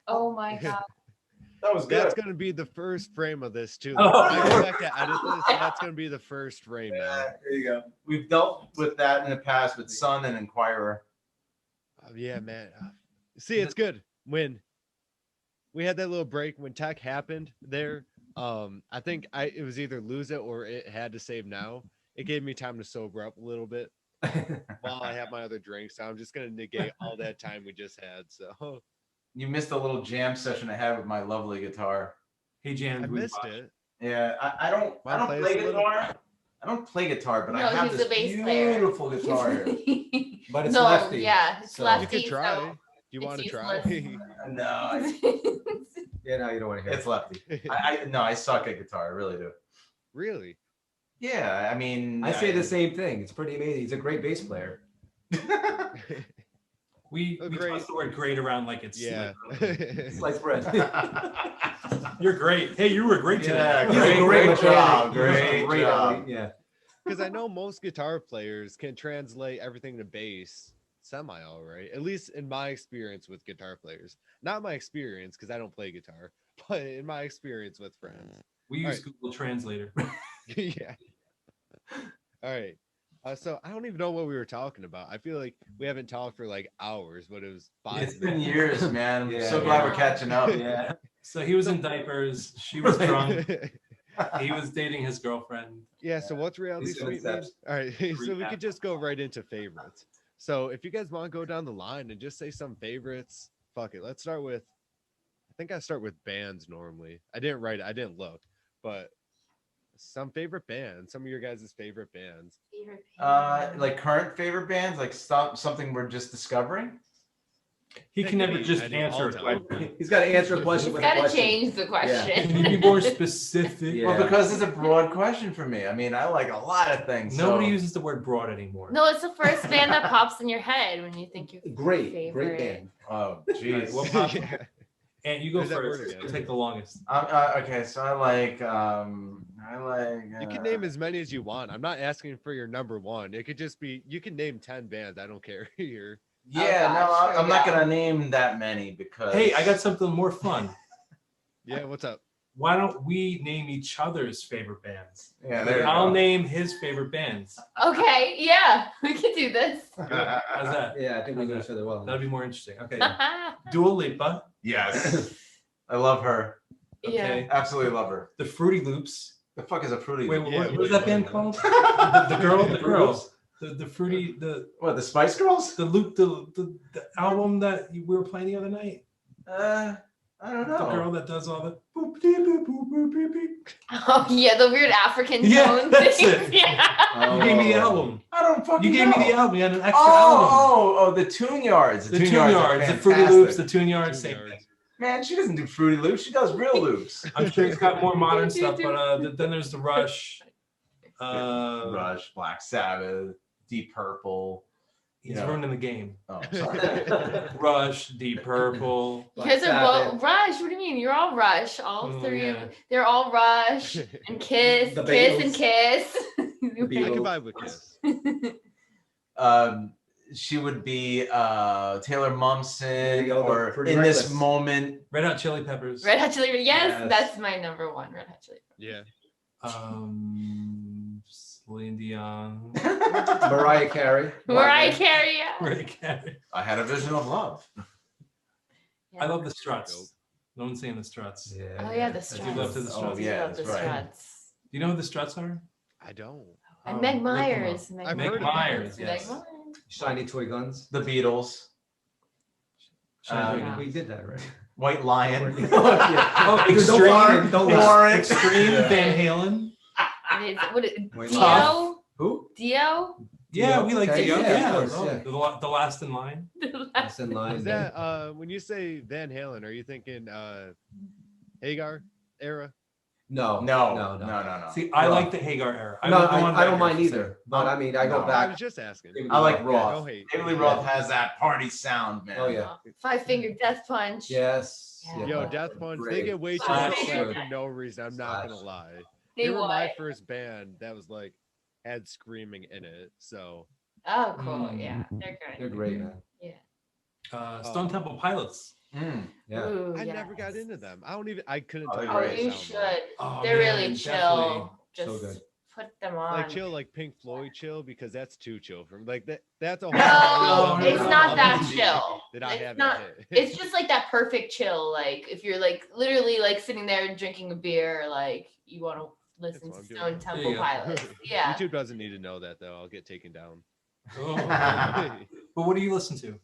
Oh my god. That was good. That's gonna be the first frame of this too. Oh. Like, when I go back to edit this, that's gonna be the first frame now. There you go. We've dealt with that in the past with Sun and Inquirer. Yeah, man. See, it's good when we had that little break when tech happened there. I think it was either lose it or it had to save now. It gave me time to sober up a little bit while I have my other drinks. So I'm just gonna negate all that time we just had. So You missed a little jam session I had with my lovely guitar. He jammed. I missed it. Yeah, I don't play guitar. I don't play guitar, but I have this beautiful guitar here. But it's lefty. Yeah, it's so lefty. You could try. So Do you want to try? No, Yeah, no, you don't want to hear it's lefty. I suck at guitar. I really do. Really? Yeah, I mean, I say the same thing. It's pretty amazing. He's a great bass player. We toss the word great around like it's Sliced bread. You're great. Hey, you were great today. Yeah, great job. Great job. Yeah. Because I know most guitar players can translate everything to bass semi all right. At least in my experience with guitar players. Not my experience because I don't play guitar, but in my experience with friends. We use Google Translator. Yeah. All right. So I don't even know what we were talking about. I feel like we haven't talked for like hours, but it was 5 minutes. It's been years, man. Yeah, so glad we're catching up. Yeah. So he was in diapers. She was drunk. He was dating his girlfriend. Yeah. So what's reality These sweet mean? All right. So we could just go right into favorites. So if you guys want to go down the line and just say some favorites, fuck it. Let's start with, I think I start with bands normally. I didn't write it. I didn't look, but some favorite bands, some of your guys' favorite bands. Like current favorite bands, like something we're just discovering. He can never just answer a question. He's got to answer a question. He's with got a to question. change the question. Can you be more specific? Yeah. Well, because it's a broad question for me. I mean, I like a lot of things. Nobody uses the word broad anymore. No, it's the first band that pops in your head when you think you're Great favorite. band. Oh, jeez. What pops- Yeah. And you go There's that first. word again. It'll take the longest. Okay, so I like. You can name as many as you want. I'm not asking for your number one. It could just be, you can name 10 bands. I don't care. You're, Yeah, Oh, no, gosh, I'm not yeah. gonna name that many because. Hey, I got something more fun. yeah, what's up? Why don't we name each other's favorite bands? Yeah, there you I'll go. name his favorite bands. Okay, yeah, we can do this. How's that? Yeah, I think we know each other well. That'd be more interesting. Okay. Dua Lipa. Yes, I love her. Okay. Absolutely love her. The Fruity Loops. The fuck is a fruity? Wait, Loop? Yeah, what was wait, that band wait. called? The girls. The fruity, What, the Spice Girls? the loop, the album that we were playing the other night. I don't know. The girl that does all the boop beep boop boop boop beep beep. Oh yeah, the weird African Yeah, tone that's things. it. Yeah. You gave me the album. I don't fucking You gave know. me the album. You had an extra album. Oh, the Tune Yards. The Tune Yards, the Fruity Loops, the Tune Yards, same thing. Man, she doesn't do Fruity Loops. She does real loops. I'm sure it's got more modern stuff, but then there's the Rush. Rush, Black Sabbath, Deep Purple. He's ruining the game. Oh, sorry. Rush, Deep Purple. You guys are both Rush. What do you mean? You're all Rush. All Oh, three. yeah. They're all Rush and Kiss, The Kiss Beatles. and Kiss. I can vibe with Kiss. She would be Taylor Momsen go, or Pretty In Reckless. This Moment. Red Hot Chili Peppers. Red Hot Chili Peppers. Yes, Yes. that's my number one. Red Hot Chili Peppers. Yeah. Celine Dion. Mariah Carey. Mariah Carey. Yeah. Mariah Carey. I Had a Vision of Love. I love the Struts. No one's saying the Struts. Yeah. Oh yeah, the I Struts. do love the Struts. Oh, yeah, love the that's right. Struts. Do you know who the Struts are? I don't. And Oh, Meg look them Myers. up. I've Meg heard of Myers, Meg yes. Myers. Shiny Toy Guns. The Beatles. Yeah. We did that, right? White Lion. Oh, Dude, don't lie, don't lie. Warrant. Extreme Van Halen. What is Wait, Dio? Who? Dio? Yeah, we like Okay, Dio. yeah, Yeah, of course, yeah. The last in line. That's in line. Is that when you say Van Halen, are you thinking Hagar era? No. No. See, I like the Hagar era. No, would go on I don't record mind for either. But I mean, I go No. I back. was just asking. I like Yeah. Roth. No hate. David Lee Roth has that party sound, man. Oh yeah. Five Finger Death Punch. Yes. Yeah. Yo, Death Punch, they Great. get way too Slash. much crap for no reason. I'm not gonna Slash. lie. They were my what? first band that was like had screaming in it. So Oh, cool. Mm. Yeah, they're good. They're great, man. Yeah. Stone Temple Pilots. Yeah. Ooh, I yes. never got into them. I couldn't Oh, tell they're what Oh, great. they you sound should. like. Oh, They're man, really definitely. chill. Just So good. put them on. Like chill, like Pink Floyd chill, because that's too chill for me. Like that's a whole No, level it's of not that honesty chill. that I It's haven't not. hit. It's just like that perfect chill. Like if you're like literally like sitting there drinking a beer, like you want to listen That's to what I'm Stone doing. There you Temple go. Pilots. Yeah. YouTube doesn't need to know that though. I'll get taken down. Oh, but what do you listen to?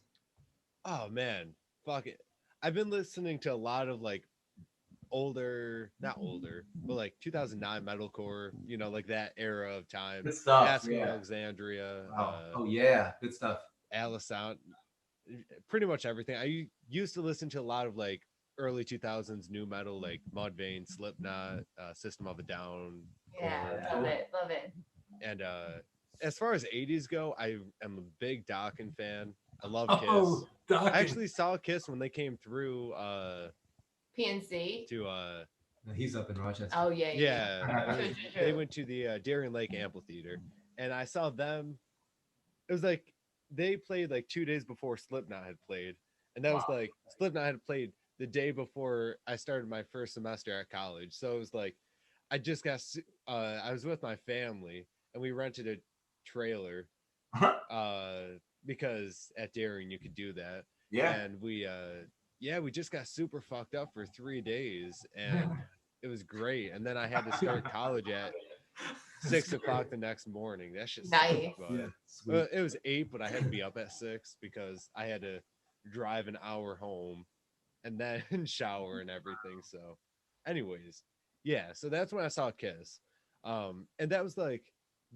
Oh man, fuck it. I've been listening to a lot of like older, not older, but like 2009 metalcore, like that era of time. Good stuff. Asking Yeah. Alexandria, Wow. Oh yeah, good stuff. Alice Out, pretty much everything. I used to listen to a lot of like early 2000s new metal, like Mudvayne, Slipknot, System of a Down. Yeah. Korn. Love it. Love it. And as far as 80s go, I am a big Dokken fan. I love Kiss. Oh, Dokken. I actually saw Kiss when they came through PNC. to He's up in Rochester. Oh yeah. yeah, True, true, they true. went to the Darien Lake Amphitheater, and I saw them. It was like they played like 2 days before Slipknot had played, and that was like Slipknot had played the day before I started my first semester at college. So it was like I just got I was with my family, and we rented a trailer because at Darien you could do that. Yeah. And we just got super fucked up for 3 days, and it was great. And then I had to start college at 6 o'clock the next morning. That's just Nice. it was 8, but I had to be up at 6 because I had to drive an hour home and then shower and everything. So anyways, yeah, so that's when I saw Kiss. And that was like,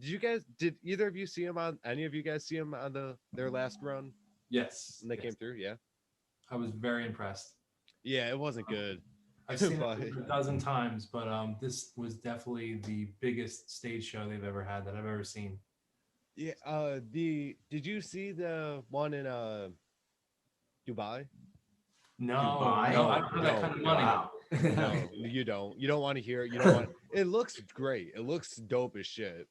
did either of you see him on, any of you guys see him on their last run Yes. when they came through? Yeah. I was very impressed. Yeah, it wasn't good. I've seen But- it a dozen times, but this was definitely the biggest stage show they've ever had that I've ever seen. Yeah, did you see the one in Dubai? No, Dubai? no, I don't have that kind of money. Wow. No, you don't want to hear it. You don't want it looks great. It looks dope as shit.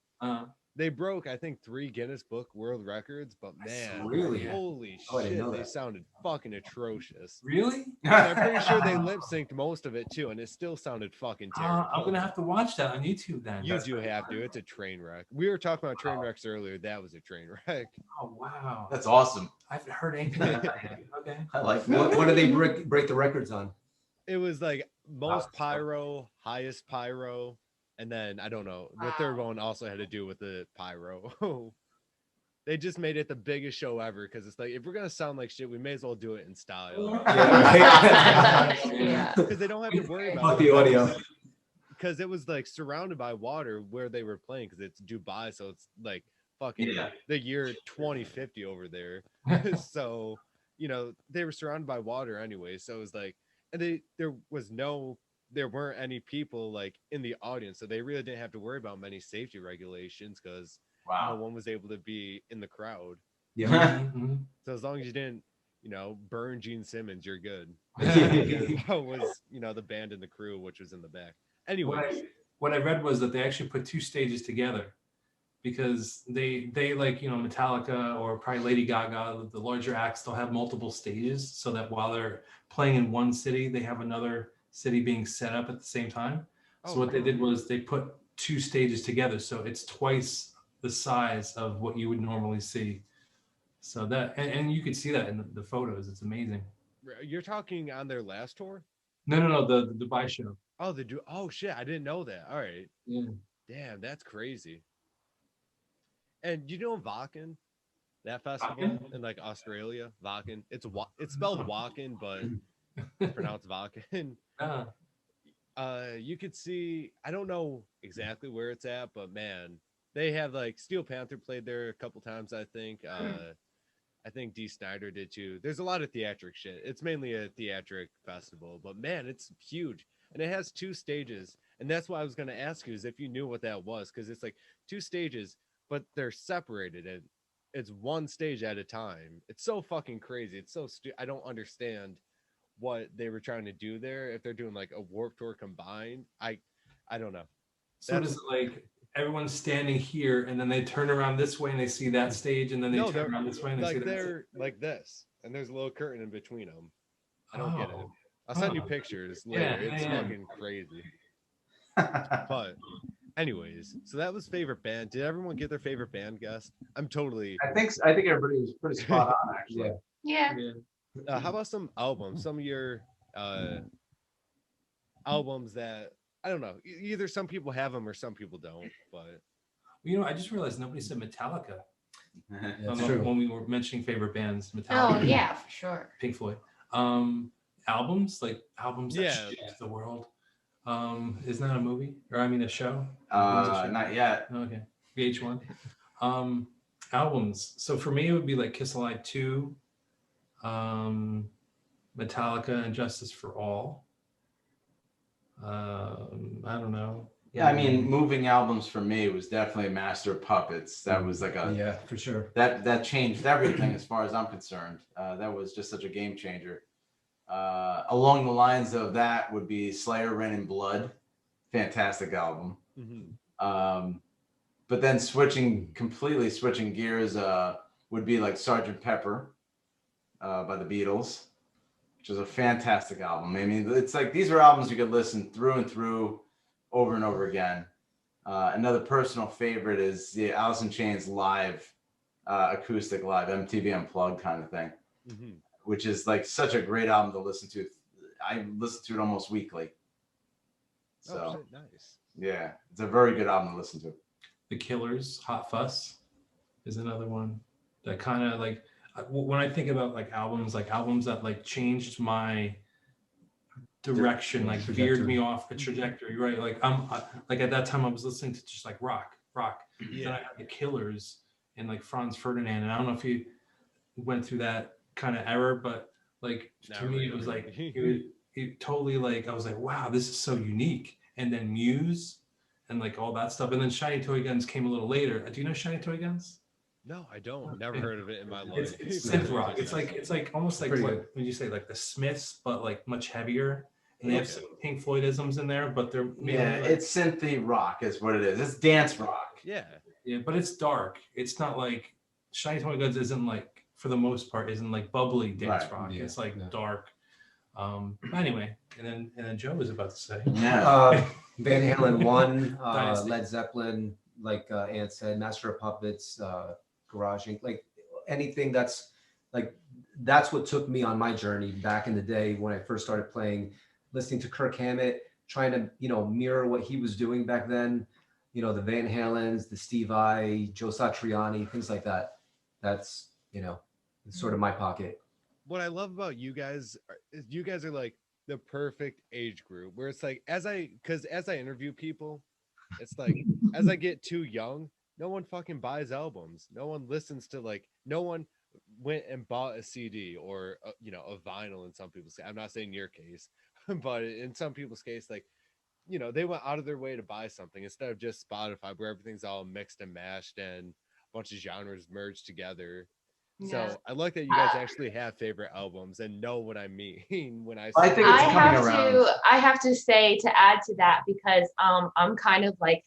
They broke, I think, 3 Guinness Book World Records, but man, Really? holy Oh, I didn't shit, know they that. sounded fucking atrocious. Really? And I'm pretty sure they lip synced most of it too, and it still sounded fucking terrible. I'm gonna have to watch that on YouTube then. You do have to. It's a train wreck. We were talking about train wrecks earlier. That was a train wreck. Oh wow, That's awesome. I haven't heard anything. About that. Okay. I like that. What do they break the records on? It was like most pyro, highest pyro, and then I don't know. The third one also had to do with the pyro. They just made it the biggest show ever because it's like, if we're gonna sound like shit, we may as well do it in style. Yeah. Because they don't have to worry about Fuck the audio. Because it was like surrounded by water where they were playing, because it's Dubai, so it's like fucking the year 2050 over there. So they were surrounded by water anyway, so it was like, and there weren't any people like in the audience, so they really didn't have to worry about many safety regulations because no one was able to be in the crowd. Yeah. Mhm. So as long as you didn't burn Gene Simmons, you're good. Yeah. That was the band and the crew, which was in the back. Anyway, What I read was that they actually put 2 stages together because they like Metallica or probably Lady Gaga, the larger acts, they'll have multiple stages so that while they're playing in one city, they have another city being set up at the same time. So what they did was they put 2 stages together, so it's twice the size of what you would normally see. So that and you could see that in the photos. It's amazing. you're talking on their last tour? No, the Dubai show. Oh, they do. Oh shit, I didn't know that. All right. Yeah. Damn, that's crazy. And Wacken, that festival in like Australia, Wacken. It's spelled Wacken, but pronounced Wacken. You could see, I don't know exactly where it's at, but man, they have like Steel Panther played there a couple times, I think. I think Dee Snider did too. There's a lot of theatric shit. It's mainly a theatric festival, but man, it's huge. And it has 2 stages. And that's why I was going to ask you is if you knew what that was, because it's like 2 stages, but they're separated and it's 1 stage at a time. It's so fucking crazy. It's so I don't understand what they were trying to do there. If they're doing like a Warped Tour combined, I don't know. So does it like everyone's standing here and then they turn around this way and they see that stage and then they turn around this way and they see that they're like this. and there's a little curtain in between them. I don't get it. I'll send you pictures Yeah, later. It's fucking crazy. But anyways, so that was favorite band. Did everyone get their favorite band guest? I'm totally. I think everybody was pretty spot on, actually. Yeah. How about some albums? Some of your albums that I don't know. Either some people have them or some people don't. But I just realized nobody said Metallica. That's true. When we were mentioning favorite bands, Metallica. Oh yeah, for sure. Pink Floyd. Albums that shaped the world. Isn't that a movie? Or I mean a show? Not yet. Okay. VH1. Albums. So for me it would be like Kiss Alive 2, Metallica and Justice for All. I don't know. Yeah, I mean, moving albums for me was definitely Master of Puppets. That was like for sure. That changed everything as far as I'm concerned. That was just such a game changer. Along the lines of that would be Slayer, Rain and Blood. Fantastic album. mm-hmm. But then completely switching gears would be like Sgt. Pepper by the Beatles, which is a fantastic album. I mean, it's like these are albums you could listen through and through over and over again. Another personal favorite is the Alice in Chains live, acoustic live, MTV Unplugged kind of thing, Mm-hmm. which is like such a great album to listen to. I listen to it almost weekly. So shit, nice. Yeah, it's a very good album to listen to. The Killers, Hot Fuss is another one that kind of like, when I think about like albums that like changed my direction, like veered me off the trajectory, right? Like like at that time I was listening to just like rock. Yeah. Then I had the Killers and like Franz Ferdinand, and I don't know if you went through that kind of era, but like to me it was like it totally, like I was like, wow, this is so unique. And then Muse and like all that stuff, and then Shiny Toy Guns came a little later. Do you know Shiny Toy Guns? No, I don't. Never heard of it in my life. It's synth rock. It's like almost like what when you say like the Smiths, but like much heavier. And they have some Pink Floydisms in there, but they're it's synthy rock is what it is. It's dance rock. Yeah, but it's dark. It's not like Shiny Toy Guns isn't like, for the most part, isn't like bubbly dance rock. Yeah, it's like dark. Anyway, and then Joe was about to say, Van Halen 1, Led Zeppelin, like Ant said, Master of Puppets, Garage Inc. Like anything that's what took me on my journey back in the day when I first started playing, listening to Kirk Hammett, trying to mirror what he was doing back then. The Van Halens, the Steve Vai, Joe Satriani, things like that. That's it's sort of my pocket. What I love about you guys is you guys are like the perfect age group where it's like, as I interview people, it's like, as I get too young, no one fucking buys albums. No one listens to no one went and bought a CD or a vinyl in some people's case. I'm not saying your case, but in some people's case, they went out of their way to buy something instead of just Spotify where everything's all mixed and mashed and a bunch of genres merged together. Yeah. So I like that you guys actually have favorite albums and know what I mean when I say. I think it's coming around. I have to say, to add to that, because I'm kind of like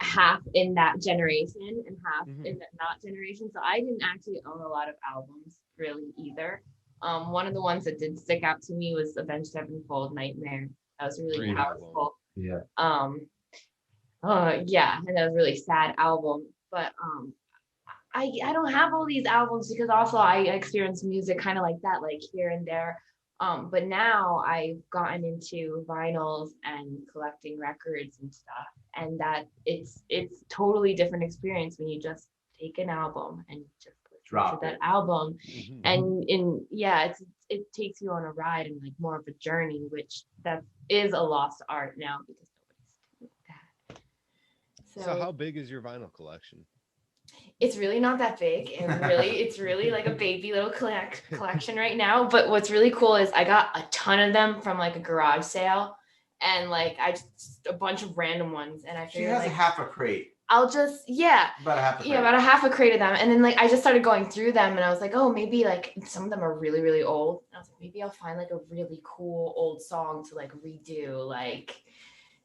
half in that generation and half in that not generation. So I didn't actually own a lot of albums really either. One of the ones that did stick out to me was Avenged Sevenfold, Nightmare. That was really Great powerful. Album. Yeah, and that was a really sad album. But I don't have all these albums because also I experience music kind of like that, like here and there. But now I've gotten into vinyls and collecting records and stuff, and that it's totally different experience when you just take an album and just listen to that album, and it takes you on a ride and like more of a journey, which that is a lost art now because nobody's doing that. So how big is your vinyl collection? It's really not that big, and it's really like a baby little collection right now. But what's really cool is I got a ton of them from like a garage sale, and like I just a bunch of random ones, and I figured she has a half a crate. I'll just about a half a crate. about a half a crate of them, and then like I just started going through them, and I was like, oh, maybe like some of them are really really old. And I was like, maybe I'll find like a really cool old song to like redo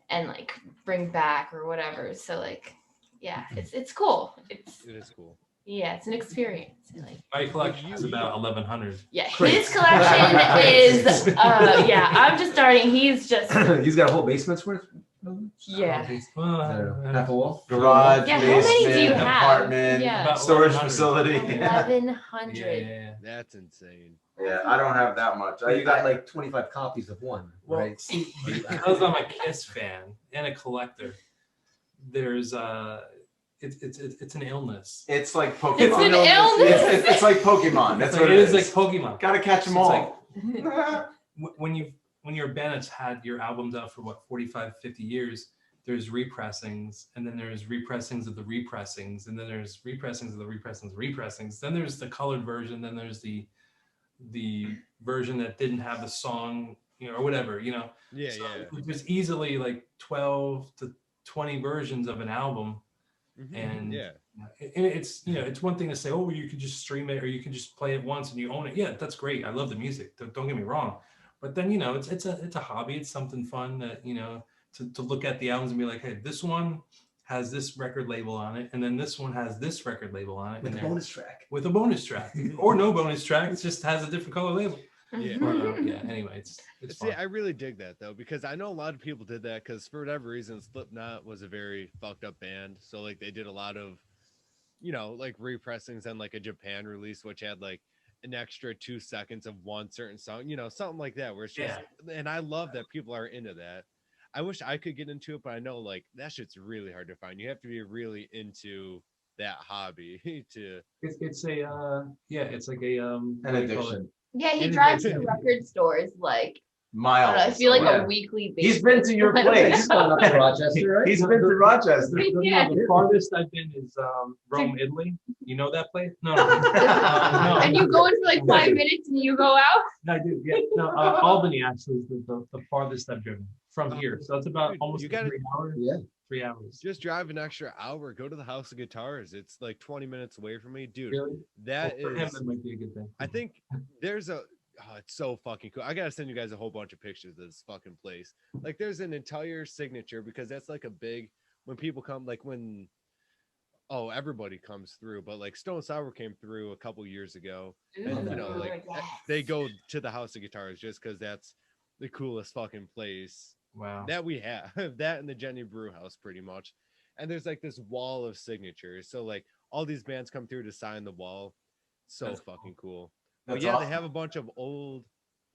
and like bring back or whatever. So like. Yeah, it's cool. It is cool. Yeah, it's an experience. Like, My collection is about 1,100. yeah, Great. his collection is yeah, I'm just starting. He's just He's got a whole basement's worth. yeah. Half a wall. Garage, Yeah, how many do you basement, have? apartment, Yeah. About storage 1,100. facility. 1100. Yeah. That's insane. Yeah, I don't have that much. So you got like 25 copies of one, Well, right? see, because I'm a Kiss fan and a collector, there's it's an illness. It's like Pokemon. It's an illness. It's like Pokemon. That's what it it is. is. Like Pokemon. Gotta catch them It's all. When your band has had your albums out for what 45, 50 years, there's repressings, and then there's repressings of the repressings, and then there's repressings of the repressings. Then there's the colored version. Then there's the version that didn't have the song, or whatever, Yeah, So yeah. there's easily like 12 to 20 versions of an album, Mhm. and Yeah. and it's it's one thing to say, oh, you could just stream it or you can just play it once and you own it. Yeah, that's great. I love the music. Don't get me wrong, but then it's a hobby. It's something fun that to look at the albums and be like, hey, this one has this record label on it, and then this one has this record label on it, With a bonus track. with a bonus track or no bonus track. It just has a different color label. Yeah. Yeah. Anyway, it's See, fun. I really dig that though, because I know a lot of people did that because for whatever reason, Slipknot was a very fucked up band. So like they did a lot of, like repressings and like a Japan release, which had like an extra 2 seconds of one certain song, something like that, where it's just, and I love that people are into that. I wish I could get into it, but I know like that shit's really hard to find. You have to be really into that hobby to. It's a it's like a An what do you call it? addiction. Yeah, he And drives it's- to record stores like I Miles. don't know, I feel like away. a weekly basis. He's been to your place. He's gone up to Rochester, right? He's been to Rochester. Yeah. The farthest I've been is Rome, Italy. You know that place? No. And you go in for like 5 minutes and you go out. No, I do. Yeah. No, Albany actually is the farthest I've driven from here. So it's about Dude, almost you gotta- 3 hours. Yeah. 3 hours. Just drive an extra hour, go to the House of Guitars. It's like 20 minutes away from me, dude. Really? That Well, for him, is, that might be a good thing. I think there's it's so fucking cool. I gotta send you guys a whole bunch of pictures of this fucking place. Like, there's an entire signature because that's like a big when people come, like when everybody comes through, but like Stone Sour came through a couple years ago, and like they go to the House of Guitars just because that's the coolest fucking place Wow. that we have. That and the Jenny Brew House pretty much. And there's like this wall of signatures, so like all these bands come through to sign the wall. So That's fucking cool. That's But yeah, awesome. they have a bunch of old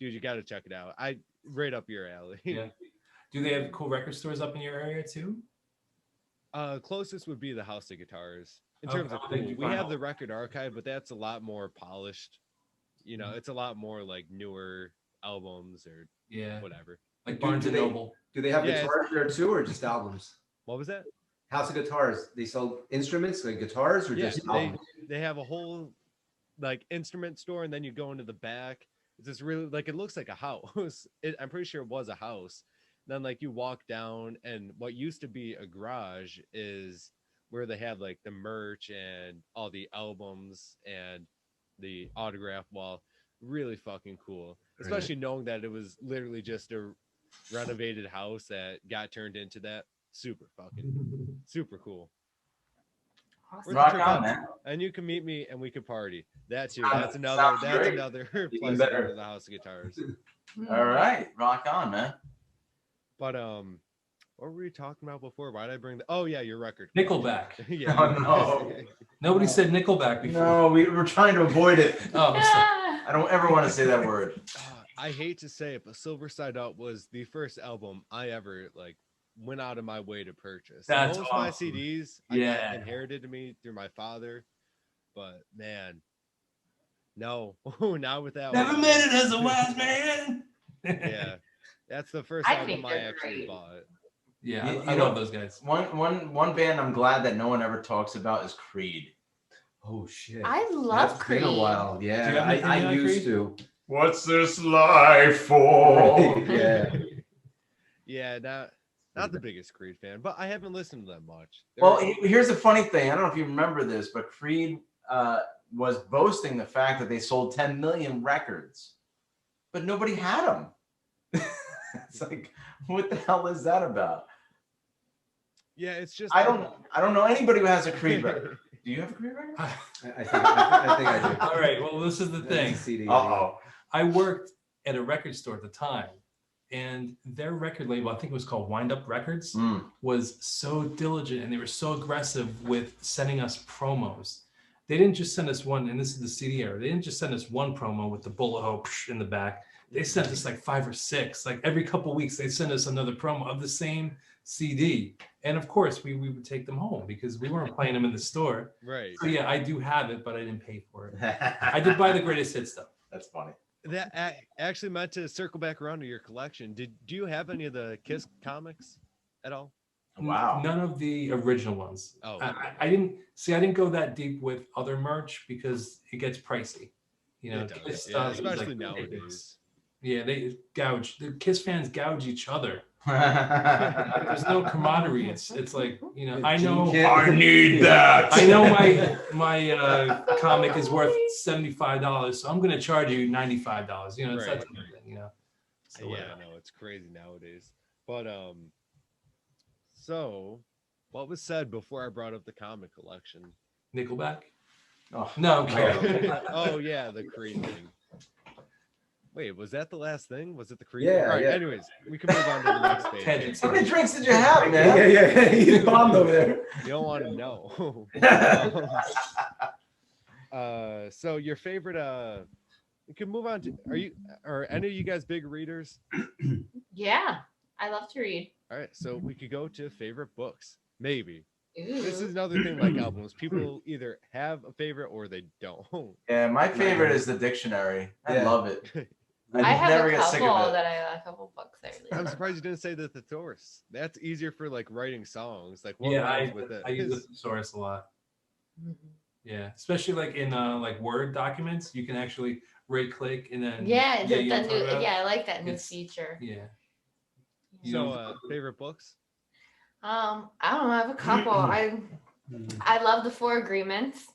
dude. You got to check it out. Right up your alley. Yeah. Do they have cool record stores up in your area too? Closest would be the House of Guitars in Okay, terms of thank cool. you, We have Kyle. the record archive, but that's a lot more polished. It's a lot more like newer albums or Yeah. whatever. Like Do Barnes and they- Noble. Do they have Yeah, guitars there too, or just albums? What was that? House of Guitars. They sell instruments like guitars, or Yeah, just they albums? they have a whole like instrument store, and then you go into the back. It's just really like it looks like a house. I'm pretty sure it was a house. Then like you walk down, and what used to be a garage is where they have like the merch and all the albums and the autograph wall. Really fucking cool, especially knowing that it was literally just a renovated house that got turned into that. Super fucking super cool. Awesome. Rock Trip on, out. man. And you can meet me and we could party. That too. Sounds- That's another sounds that's great. another Even plus better. to the House of Guitars. All right, rock on, man. But what were we talking about before? Why did I bring the oh yeah, your record. Nickelback. Yeah. Oh, no. Nobody said Nickelback before. No, we were trying to avoid it. Oh, so- Ah. I don't ever want to say that word. I hate to say it, but Silver Side Up was the first album I ever like went out of my way to purchase. That's Most of my awesome. CDs Yeah. got inherited to me through my father. But man, no, not with that Never one. met it as a wise man. Yeah. That's the first I album think I they're actually great. bought. Yeah, You I know- love those guys. One band I'm glad that no one ever talks about is Creed. Oh shit! I love That's Creed. been a while. Do you Yeah, have anything I on used Creed? to. What's this life for? Yeah. Yeah, not the biggest Creed fan, but I haven't listened to them much. Well, They're- here's the funny thing. I don't know if you remember this, but Creed was boasting the fact that they sold 10 million records, but nobody had them. It's like, what the hell is that about? yeah, it's just I don't know anybody who has a Creed record. Do you have a career record? I think I do. All right. Well, this is the thing. CD. Uh-oh. I worked at a record store at the time, and their record label, I think it was called Wind Up Records, was so diligent and they were so aggressive with sending us promos. They didn't just send us one, and this is the CD era. They didn't just send us one promo with the bullet hole in the back. They sent us like 5 or 6. Like every couple of weeks, they sent us another promo of the same CD. And of course, we would take them home because we weren't playing them in the store. Right. So yeah, I do have it, but I didn't pay for it. I did buy the greatest hits though. That's funny. That actually meant to circle back around to your collection. Do you have any of the Kiss comics at all? Wow. None of the original ones. Oh, I didn't go that deep with other merch because it gets pricey. You know, it does. Kiss Yeah, stuff is especially like nowadays. ridiculous. Yeah, they gouge. The Kiss fans gouge each other. There's no camaraderie. It's like, you know, I know. I need that. I know my comic is worth $75, so I'm going to charge you $95. You know, it's that type of thing. You know. So, Yeah, I know it's crazy nowadays. But so what was said before I brought up the comic collection? Nickelback. Oh. No, I'm kidding. Oh yeah, the Creed thing. Wait, was that the last thing? Was it the Creed? Yeah, All right, yeah. anyways, we can move on to the next page. Tangents. How many drinks did you have, man? Yeah. He's bombed over there. You don't want to know. So your favorite you can move on to are any of you guys big readers? Yeah, I love to read. All right, so we could go to favorite books. Maybe. Ooh. This is another thing like albums. People either have a favorite or they don't. Yeah, my favorite is the dictionary. I Yeah. love it. I have never a get sick couple of it. a couple books I really I'm love. surprised you didn't say the thesaurus. That's easier for like writing songs. Like what Yeah, rhymes with it? I use the thesaurus a lot. Mhm. Yeah, especially like in like Word documents, you can actually right click and then Yeah, you know what I'm talking about? yeah, I like that new It's- feature. Yeah. You So know, favorite books? I don't know. I have a couple. I love the Four Agreements.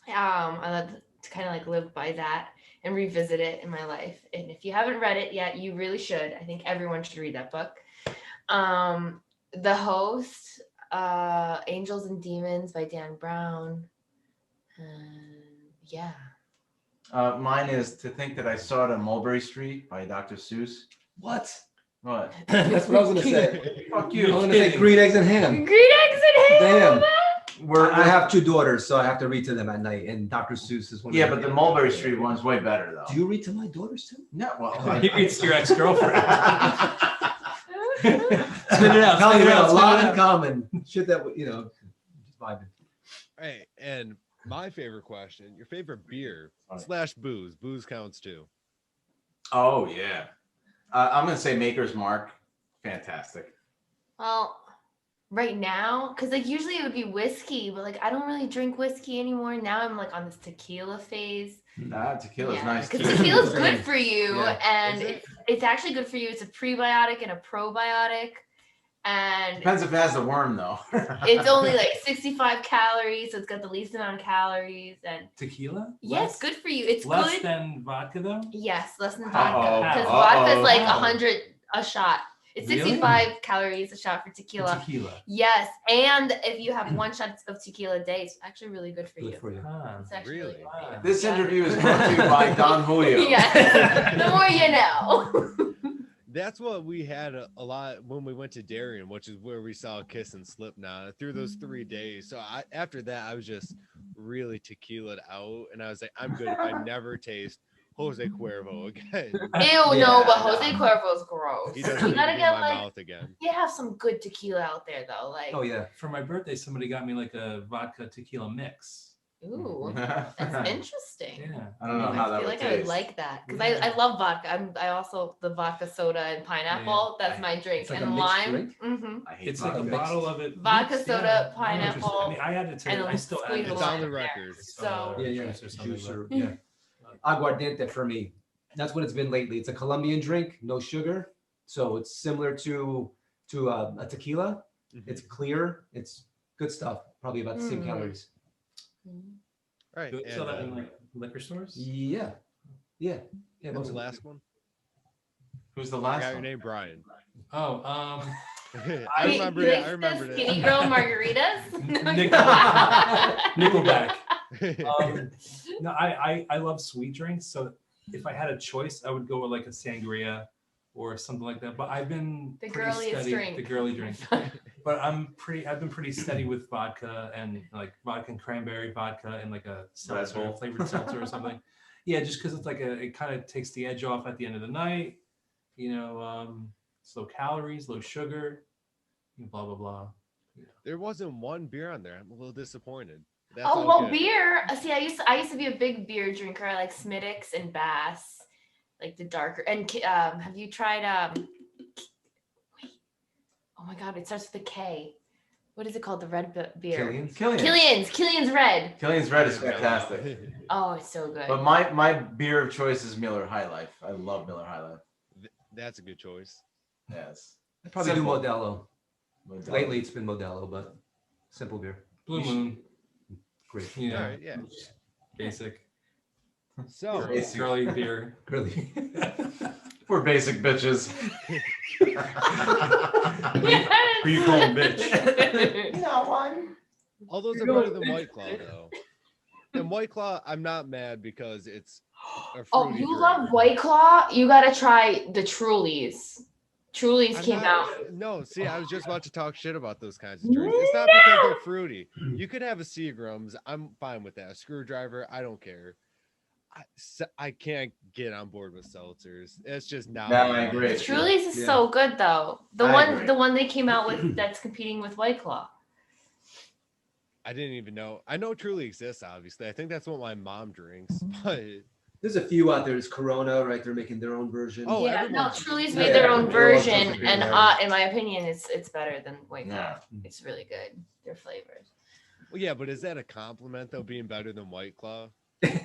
I love to kind of like live by that and revisit it in my life. And if you haven't read it yet, you really should. I think everyone should read that book. The Host, Angels and Demons by Dan Brown. Yeah. Mine is To Think That I Saw It on Mulberry Street by Dr. Seuss. What? What? That's what I was gonna say. Fuck I you. was gonna say green eggs and ham. Green Eggs and Ham. Damn. I have 2 daughters, so I have to read to them at night. And Dr. Seuss is one. Yeah, of but the Mulberry Street one's way better though. Do you read to my daughters too? No, well, he reads to your ex-girlfriend. Spit it out. Hell, Spit we it have out. a lot Spit it in out. common. Shit that just vibing. Right. And my favorite question, your favorite beer Funny. / booze. Booze counts too. oh yeah. I'm gonna say Maker's Mark. Fantastic. Well, right now, because like usually it would be whiskey, but like I don't really drink whiskey anymore. Now I'm like on this tequila phase. Tequila's nice too. Because tequila's good for you, Yeah. and Is it? it's actually good for you. It's a prebiotic and a probiotic, and Depends if it has the worm though. it's only like 65 calories, so it's got the least amount of calories. And Tequila? yes, good for you. It's Less good. than vodka though? Yes, less than Uh-oh. vodka. Because Uh-oh. vodka's like Wow. 100 a shot. It's Really? 65 calories a shot for tequila. Tequila. Yes, and if you have 1 shot of tequila a day, it's actually really good for you. Good for you. Ah. It's actually Really? really good for you. This Yeah. interview is brought to you by Don Julio. Yeah, the more you know. That's what we had a lot when we went to Darien, which is where we saw Kiss and Slipknot through those 3 days. So after that, I was just really tequila'd out, and I was like, I'm good if I never taste Jose Cuervo again. Ew, Yeah, no, but Jose Cuervo's gross. He You doesn't gotta even get in my like, mouth again. you have some good tequila out there though. Like, Oh yeah. For my birthday, somebody got me like a vodka tequila mix. ooh, I that's interesting. Yeah. don't know I how that feel would like I would taste. like that because Yeah. I love vodka. I also the vodka soda and pineapple. Yeah. That's my drink. It's like a and mixed lime. drink? hmm I hate It's like a vodka. bottle of it. Vodka, mixed, soda, yeah. pineapple, I mean, I had to take and it. I still add squeeze it. a It's lime on the in there. records. So Yeah. Juice or something, Juice or but- yeah. Aguardiente for me. That's what it's been lately. It's a Colombian drink, no sugar. So it's similar to a tequila. Mhm. It's clear. It's good stuff. Probably about the same Mm. calories. Right. Do they And, sell that in like liquor stores? Yeah. Yeah. Yeah. what's Most the of last one? Who's the I last got your one? name, Brian. Oh, I He remember likes that. I the remember Skinny that. girl margaritas. Nickelback. No, I love sweet drinks. So if I had a choice, I would go with like a sangria or something like that. But I've been The pretty girliest steady. drink. The girly drink. But I've been pretty steady with vodka and like vodka and cranberry vodka and like a seltzer, Bull. flavored seltzer or something. Yeah, just because it's like it kind of takes the edge off at the end of the night. It's low calories, low sugar, blah blah blah. There wasn't one beer on there. I'm a little disappointed. That's Oh all well, good. beer. See, I used to be a big beer drinker. I like Smittix and Bass, like the darker. And have you tried wait, oh my God, it starts with a K. What is it called? The red beer. Killian's Red. Killian's Red is fantastic. Oh, it's so good. But my beer of choice is Miller High Life. I love Miller High Life. That's a good choice. Yes. I'd probably Simple. do Modelo. Modelo. Lately, it's been Modelo, but simple beer. Blue Moon. Great. Yeah. All right, yeah. Basic. So Basic. Girly beer. Really. We're basic bitches. Who you call a bitch? No one. all those are better than White Claw though. And White Claw, I'm not mad because it's a fruity Oh, you drink. love White Claw? You gotta try the Trulies. Trulies I'm came not- out. No, see, I was just about to talk shit about those kinds of drinks. It's not because they're fruity. You could have a Seagram's. I'm fine with that. A screwdriver, I don't care. I can't get on board with seltzers. It's just not. No, I agree. Trulies is Yeah. so good though. I agree. The one they came out with that's competing with White Claw. I didn't even know. I know Truly exists, obviously. I think that's what my mom drinks. But There's a few out there. There's Corona, right? They're making their own version. Oh, Yeah, no, everyone's- Truly's Yeah, made their own everyone loves version, something and different. in my opinion, it's better than White Claw. Yeah. It's really good. Their flavors. well, yeah, but is that a compliment though, being better than White Claw?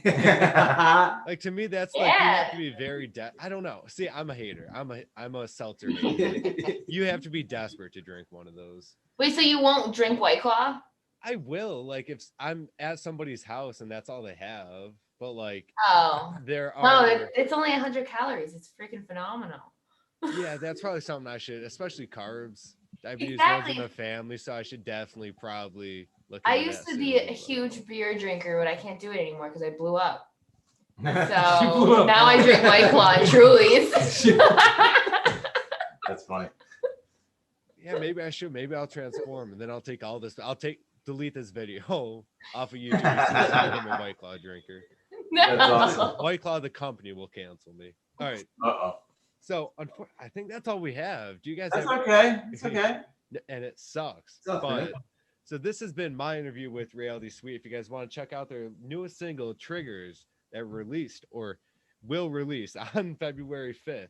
Yeah. Like to me, that's like you have Yeah. to be very I don't know. See, I'm a hater. I'm a seltzer hater. You have to be desperate to drink one of those. Wait, so you won't drink White Claw? I will, like if I'm at somebody's house and that's all they have. But like Oh. there No, are it's only 100 calories. It's freaking phenomenal. yeah, that's probably something I should, especially carbs. Diabetes Exactly. runs in the family, so I should definitely probably look. I into used that to be soon, a but- huge beer drinker, but I can't do it anymore because I blew up. blew So up. now I drink White Claw and Trulies. That's funny. Yeah, maybe I should. Maybe I'll transform and then I'll take all this. Delete this video off of YouTube since I'm a White Claw drinker. That's awesome. White Claw, the company, will cancel me. All right. Uh-oh. So I think that's all we have. Do you guys That's have? okay. It's okay. And it sucks. Sucks, But man. so this has been my interview with Reality Sweet. If you guys want to check out their newest single, Triggers, that released or will release on February 5th,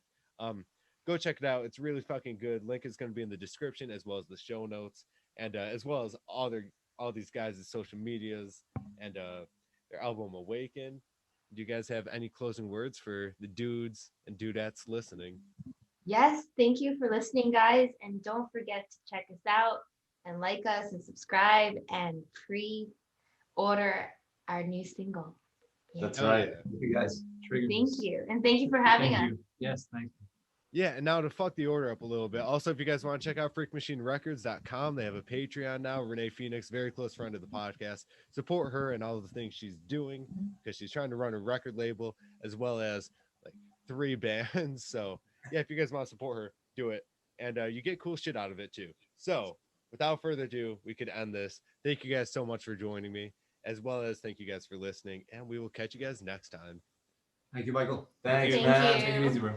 go check it out. It's really fucking good. Link is going to be in the description as well as the show notes, and as well as all these guys' social medias and their album Awaken. Do you guys have any closing words for the dudes and dudettes listening? Yes, thank you for listening, guys. And don't forget to check us out and like us and subscribe and pre-order our new single. Yeah. That's Oh, right. yeah. You guys. Thank you. And thank you for having us. Yes, thank you. Yeah, and now to fuck the order up a little bit. Also, if you guys want to check out freakmachinerecords.com, they have a Patreon now. Renee Phoenix, very close friend of the podcast. Support her and all of the things she's doing because she's trying to run a record label as well as like 3 bands. So yeah, if you guys want to support her, do it. And you get cool shit out of it too. So without further ado, we could end this. Thank you guys so much for joining me, as well as thank you guys for listening. And we will catch you guys next time. Thank you, Michael. Thanks, Thank man. you. Take it easy, bro.